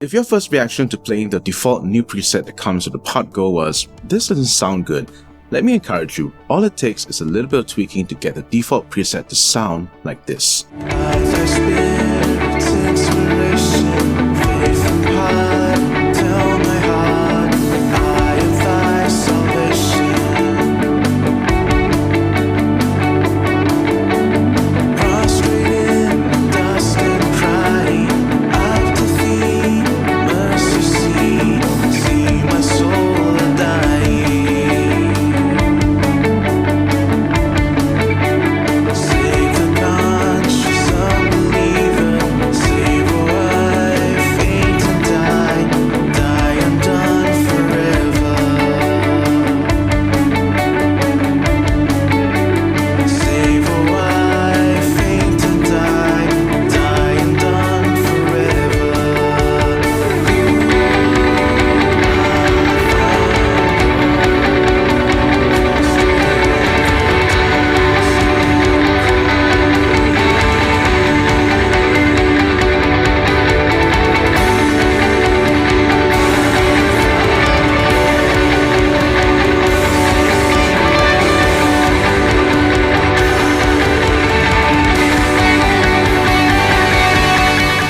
If your first reaction to playing the default new preset that comes with the Pod Go was, "This doesn't sound good," let me encourage you, all it takes is a little bit of tweaking to get the default preset to sound like this.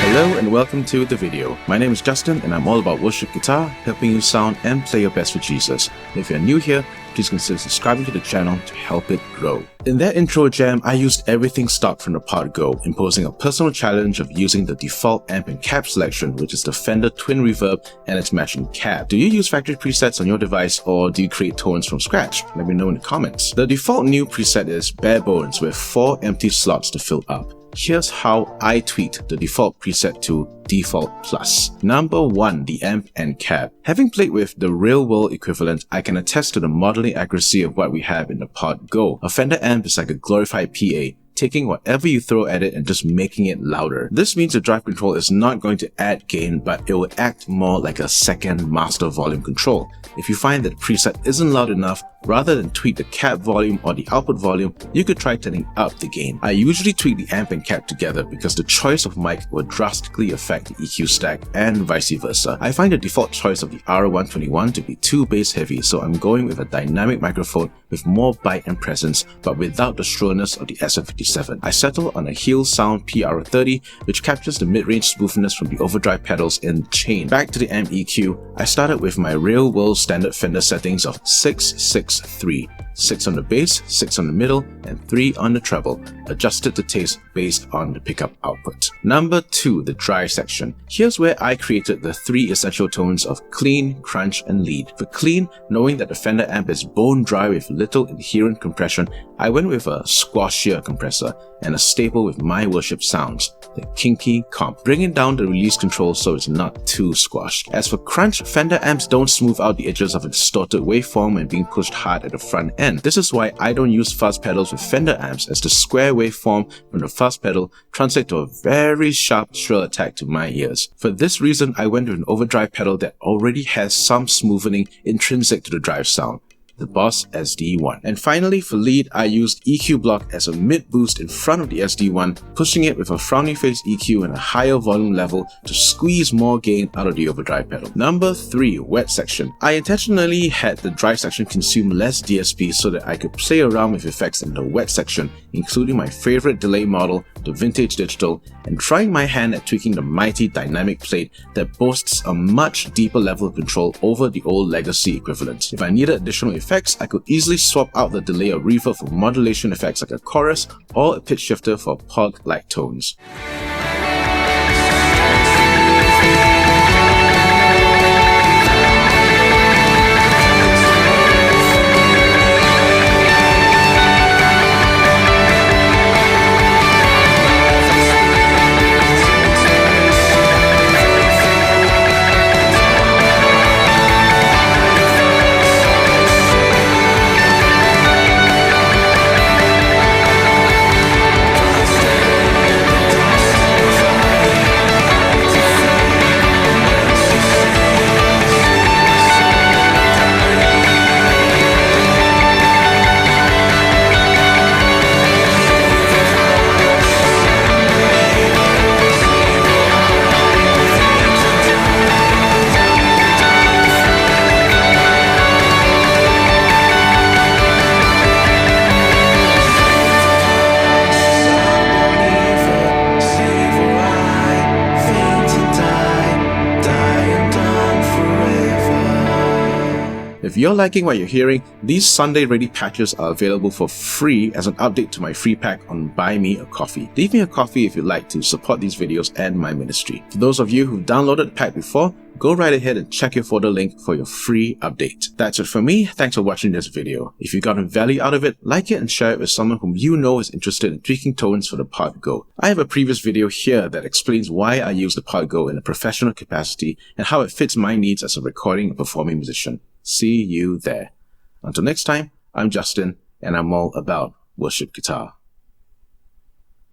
Hello and welcome to the video. My name is Justin and I'm all about worship guitar, helping you sound and play your best for Jesus. If you're new here, please consider subscribing to the channel to help it grow. In that intro jam, I used everything stock from the Pod Go, imposing a personal challenge of using the default amp and cab selection, which is the Fender twin reverb and its matching cab. Do you use factory presets on your device or do you create tones from scratch? Let me know in the comments. The default new preset is bare bones with 4 empty slots to fill up. Here's how I tweaked the default preset to Default Plus. Number 1, the amp and cab. Having played with the real-world equivalent, I can attest to the modeling accuracy of what we have in the Pod Go. A Fender amp is like a glorified PA, taking whatever you throw at it and just making it louder. This means the drive control is not going to add gain, but it will act more like a second master volume control. If you find that the preset isn't loud enough, rather than tweak the cab volume or the output volume, you could try turning up the gain. I usually tweak the amp and cab together because the choice of mic will drastically affect the EQ stack and vice versa. I find the default choice of the R121 to be too bass heavy, so I'm going with a dynamic microphone with more bite and presence, but without the shrillness of the SM57. I settle on a Heel Sound PR30, which captures the mid-range smoothness from the overdrive pedals in chain. Back to the amp EQ, I started with my real-world standard Fender settings of 6-6-3. 6 on the bass, 6 on the middle, and 3 on the treble, adjusted to taste based on the pickup output. Number 2, the drive section. Here's where I created the 3 essential tones of clean, crunch, and lead. For clean, knowing that the Fender amp is bone dry with little inherent compression, I went with a squashier compressor and a staple with my worship sounds, the Kinky Comp, bringing down the release control so it's not too squashed. As for crunch, Fender amps don't smooth out the edges of a distorted waveform when being pushed hard at the front end. This is why I don't use fuzz pedals with Fender amps, as the square waveform from the fuzz pedal translates to a very sharp shrill attack to my ears. For this reason, I went with an overdrive pedal that already has some smoothing intrinsic to the drive sound, the Boss SD1. And finally, for lead, I used EQ block as a mid boost in front of the SD1, pushing it with a frowny face EQ and a higher volume level to squeeze more gain out of the overdrive pedal. Number 3, wet section. I intentionally had the drive section consume less DSP so that I could play around with effects in the wet section, including my favorite delay model, the Vintage Digital, and trying my hand at tweaking the mighty dynamic plate that boasts a much deeper level of control over the old legacy equivalent. If I needed additional effects, I could easily swap out the delay or reverb for modulation effects like a chorus or a pitch shifter for pog-like tones. If you're liking what you're hearing, these Sunday Ready patches are available for free as an update to my free pack on Buy Me a Coffee. Leave me a coffee if you'd like to support these videos and my ministry. For those of you who've downloaded the pack before, go right ahead and check your folder link for your free update. That's it for me. Thanks for watching this video. If you got value out of it, like it and share it with someone whom you know is interested in tweaking tones for the Pod Go. I have a previous video here that explains why I use the Pod Go in a professional capacity and how it fits my needs as a recording and performing musician. See you there. Until next time, I'm Justin, and I'm all about worship guitar.